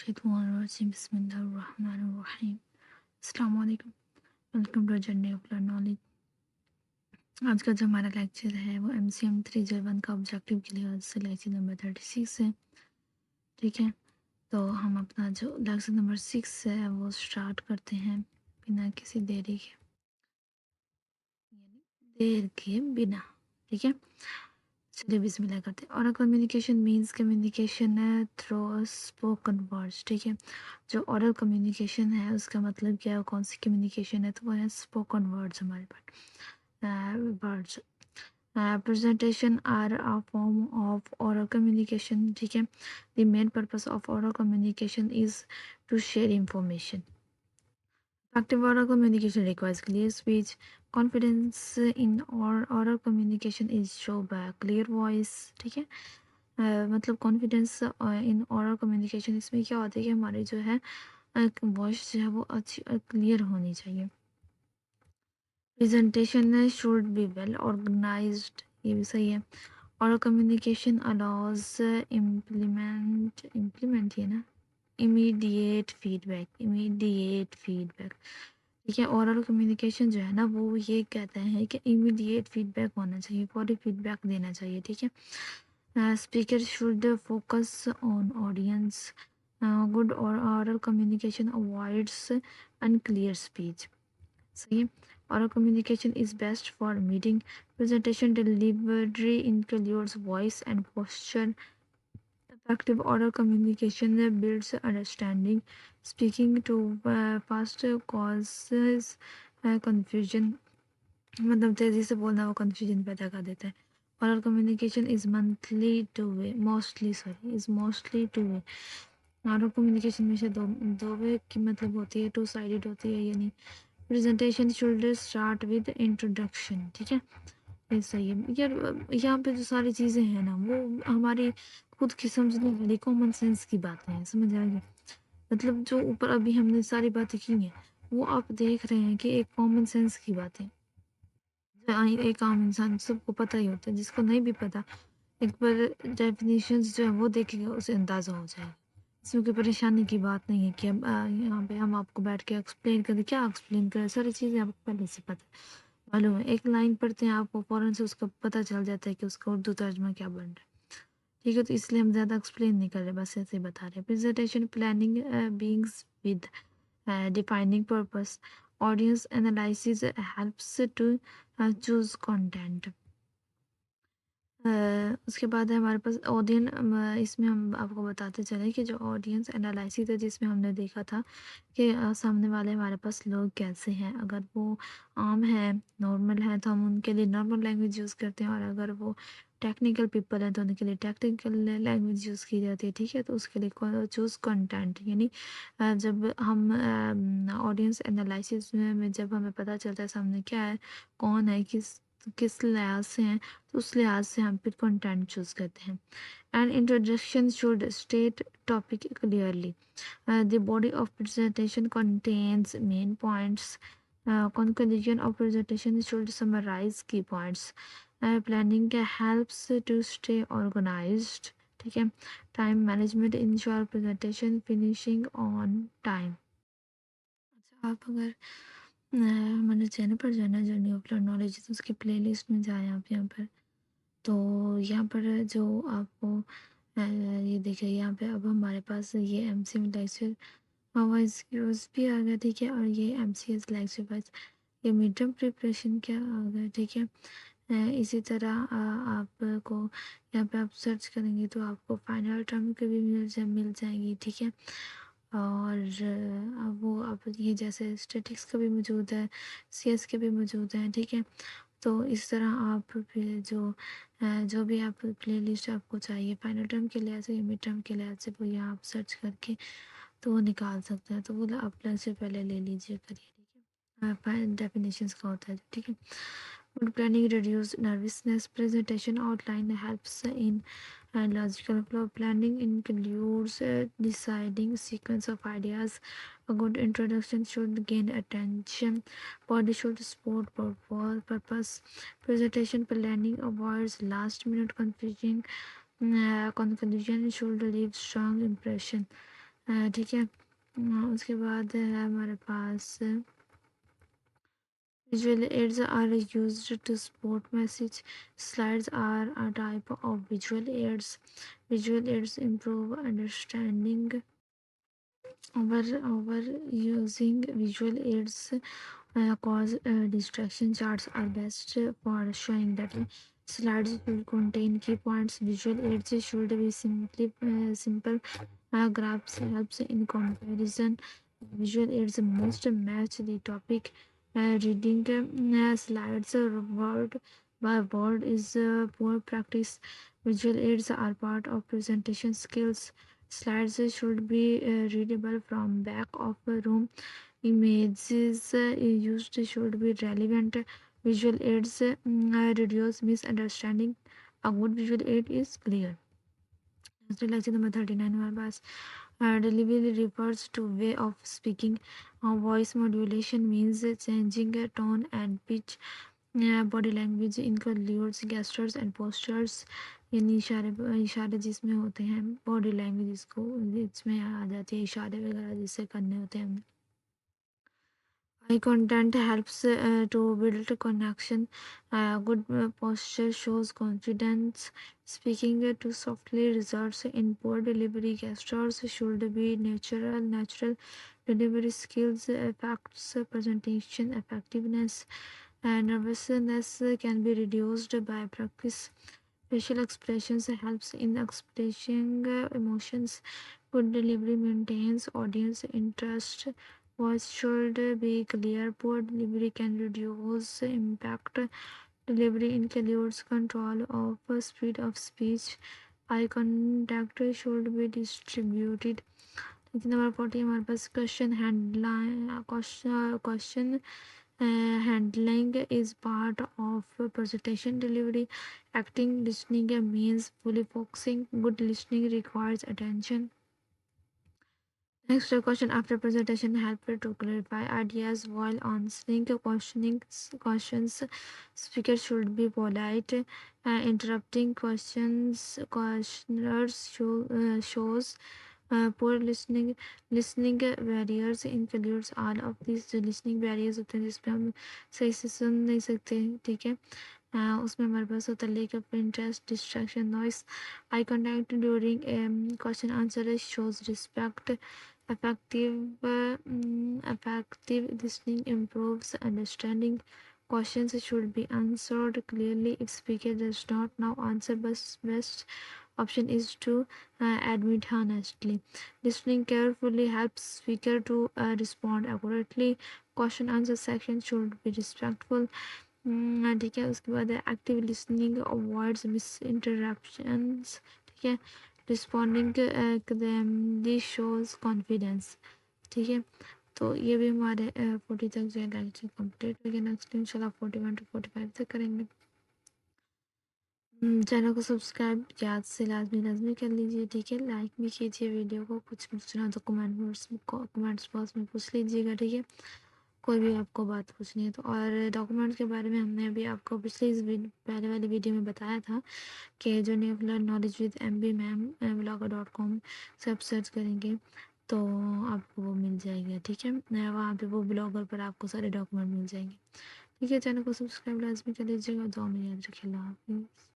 बिस्मिल्लाहिर्रहमानिर्रहीम। अस्सलाम वालेकुम। Welcome to journey of knowledge. आज का जो हमारा लेक्चर है वो MCM 301 का ऑब्जेक्टिव के लिहाज से लेक्चर नंबर 36 है। ठीक है, तो हम अपना जो लेक्चर नंबर 6 है वो स्टार्ट करते हैं बिना किसी देर के बिना। ठीक है, चलिए बिस्मिल्लाह करते हैं। Oral communication means communication through spoken words. ठीक है, जो ओरल कम्युनिकेशन है उसका मतलब क्या है, कौन सी कम्युनिकेशन है, तो वो है स्पोकन वर्ड्स हमारे पास words. Presentation are a form of oral communication. ठीक है, the main purpose of oral communication is to share information. Active oral communication requires clear speech. Confidence in oral communication is shown by a clear voice. ठीक है, मतलब confidence in oral communication इसमें क्या होता है कि हमारी जो है वॉइस जो है वो अच्छी क्लियर होनी चाहिए। Presentation should be well organised, ये भी सही है। oral communication allows इम्प्लीमेंट ये ना इमीडिएट फीडबैक। ठीक है, ओरल कम्युनिकेशन जो है ना वो ये कहते हैं कि इमीडिएट फीडबैक होना चाहिए, फौरी फीडबैक देना चाहिए। ठीक है, speaker should focus on audience. Good और oral communication avoids unclear speech. सही है, oral communication is best for meeting. Presentation delivery includes voice and posture. Effective oral communication builds understanding. Speaking too fast causes confusion. मतलब तेजी से बोलना वो confusion पैदा कर देता है। Oral communication is mostly two way. Oral communication में से दो वे की मतलब होती है, टू साइडेड होती है, यानी presentation should start with introduction. ठीक है, ये सही है यार। यहाँ पे जो सारी चीज़ें हैं ना वो हमारी खुद की समझने वाली कॉमन सेंस की बातें हैं, समझ आ गई। मतलब जो ऊपर अभी हमने सारी बातें की हैं वो आप देख रहे हैं कि एक कॉमन सेंस की बातें, एक आम इंसान सबको पता ही होता है। जिसको नहीं भी पता एक बार डेफिनेशंस जो है वो देखेगा उसे अंदाज़ा हो जाएगा। इसमें कोई परेशानी की बात नहीं है कि अब यहाँ पे हम आपको बैठ के एक्सप्लेन करें, क्या एक्सप्लेन करें, सारी चीज़ें आपको पहले से पता मालूम है। एक लाइन पढ़ते हैं आपको फ़ौरन से उसका पता चल जाता है कि उसका उर्दू तर्जमा क्या बन रहा है। ठीक है, तो इसलिए हम ज़्यादा एक्सप्लेन नहीं कर रहे, बस ऐसे ही बता रहे हैं। Presentation planning beings with defining purpose. Audience analysis helps to choose content. उसके बाद है हमारे पास ऑडियंस। इसमें हम आपको बताते चले कि जो ऑडियंस एनालिसिस है जिसमें हमने देखा था कि सामने वाले हमारे पास लोग कैसे हैं। अगर वो आम है, नॉर्मल है, तो हम उनके लिए नॉर्मल लैंग्वेज यूज़ करते हैं, और अगर वो टेक्निकल पीपल हैं तो उनके लिए टेक्निकल लैंग्वेज यूज़ की जाती है। ठीक है, तो उसके लिए चूज़ कंटेंट, यानी जब हम ऑडियंस एनालिसिस में जब हमें पता चलता है सामने क्या है, कौन है, किस लिहाज से हैं, तो उस लिहाज से हम फिर कंटेंट चूज़ करते हैं। And introduction should state topic clearly. The body of presentation contains main points. Conclusion of presentation should summarize key points. Planning helps to stay organized. ठीक है, time management ensure presentation finishing on time. अच्छा, आप अगर हमारे channel पर जाना journey of knowledge तो उसके प्लेलिस्ट में जाएं आप यहाँ पर। तो यहाँ पर जो आपको ये देखिए, यहाँ पे अब हमारे पास ये MCM लेक्चर वॉइस क्यूज भी आ गया। ठीक है, और ये MCS लेक्चर वाइज ये मिड टर्म प्रिपरेशन क्या आ गया। ठीक है, इसी तरह आपको यहाँ पे आप सर्च करेंगे तो आपको फाइनल टर्म के भी मिल जाएंगी। ठीक है, और अब वो आप ये जैसे स्टेटिक्स का भी मौजूद है, CS के भी मौजूद हैं। ठीक है, तो इस तरह आप फिर जो भी आप प्लेलिस्ट आपको चाहिए फाइनल टर्म के लिहाज से या मिड टर्म के लिहाज से, वो यहाँ आप सर्च करके तो वो निकाल सकते हैं। तो वो आप लंच से पहले ले लीजिए करिए। ठीक है, डेफिनेशंस का होता है। ठीक है, good planning reduce nervousness. Presentation outline helps in logical flow. Planning includes deciding sequence of ideas. A good introduction should gain attention. Body should support purpose. Presentation planning avoids last minute confusion. Conclusion should leave strong impression. ठीक है। उसके बाद है हमारे पास visual aids are used to support message. Slides are a type of visual aids. Visual aids improve understanding. Over using visual aids cause distraction. Charts are best for showing that slides should contain key points. Visual aids should be simple. Graphs helps in comparison. Visual aids must match the topic. Reading slides word by word is poor practice. Visual aids are part of presentation skills. Slides should be readable from back of a room. Images used should be relevant. Visual aids reduce misunderstanding. A good visual aid is clear. Lecture number 39 हमारे पास delivery refers to way of speaking. Voice modulation means changing tone and pitch. Body language includes gestures and postures. यानी इशारे इशारे जिसमें होते हैं body language इसको इसमें आ जाती है इशारे वगैरह जिससे करने होते हैं. Eye contact helps to build connection. Good posture shows confidence. Speaking too softly results in poor delivery. Gestures should be natural. Natural delivery skills affects presentation effectiveness. Nervousness can be reduced by practice. Facial expressions helps in expressing emotions. Good delivery maintains audience interest. Voice should be clear. Poor delivery can reduce impact. Delivery includes control of speed of speech. Eye contact should be distributed. Number 40 हमारे पास question handling is part of presentation delivery. Acting listening means fully focusing. Good listening requires attention. Next question after presentation help to clarify ideas while answering questions. Speaker should be polite. Interrupting questioners shows poor listening barriers includes all of these जो listening barriers होते हैं जिसपे हम सही से सुन नहीं सकते. ठीक है. उसमें हमारे पास होता है lack of interest, distraction, noise. Eye contact during question answer shows respect. Effective listening improves understanding. Questions should be answered clearly. If speaker does not now answer, best option is to admit honestly. Listening carefully helps speaker to respond accurately. Question answer section should be respectful. ठीक है. उसके बाद active listening avoids miss interruptions. ठीक है. Responding calmly shows confidence. ठीक है. तो ये भी हमारे 40 तक जो है लेक्चर कंप्लीट हो गया. नेक्स्ट इंशाल्लाह 41 to 45 तक करेंगे. चैनल को सब्सक्राइब याद से लाजमी कर लीजिए. ठीक है. लाइक भी कीजिए वीडियो को. कुछ पूछना तो कमेंट्स बॉक्स में पूछ लीजिएगा. ठीक है. कोई भी आपको बात पूछनी है तो. और डॉक्यूमेंट्स के बारे में हमने अभी आपको पहले वाली वीडियो में बताया था कि जो new knowledge with MB ma'am blogger.com से आप सर्च करेंगे तो आपको वो मिल जाएगा. ठीक है. वहाँ पे वो ब्लॉगर पर आपको सारे डॉक्यूमेंट मिल जाएंगे. ठीक है. चैनल को सब्सक्राइब लाजमी कर लीजिएगा. दुआ में याद रखिए. अल्लाह हाफिज़.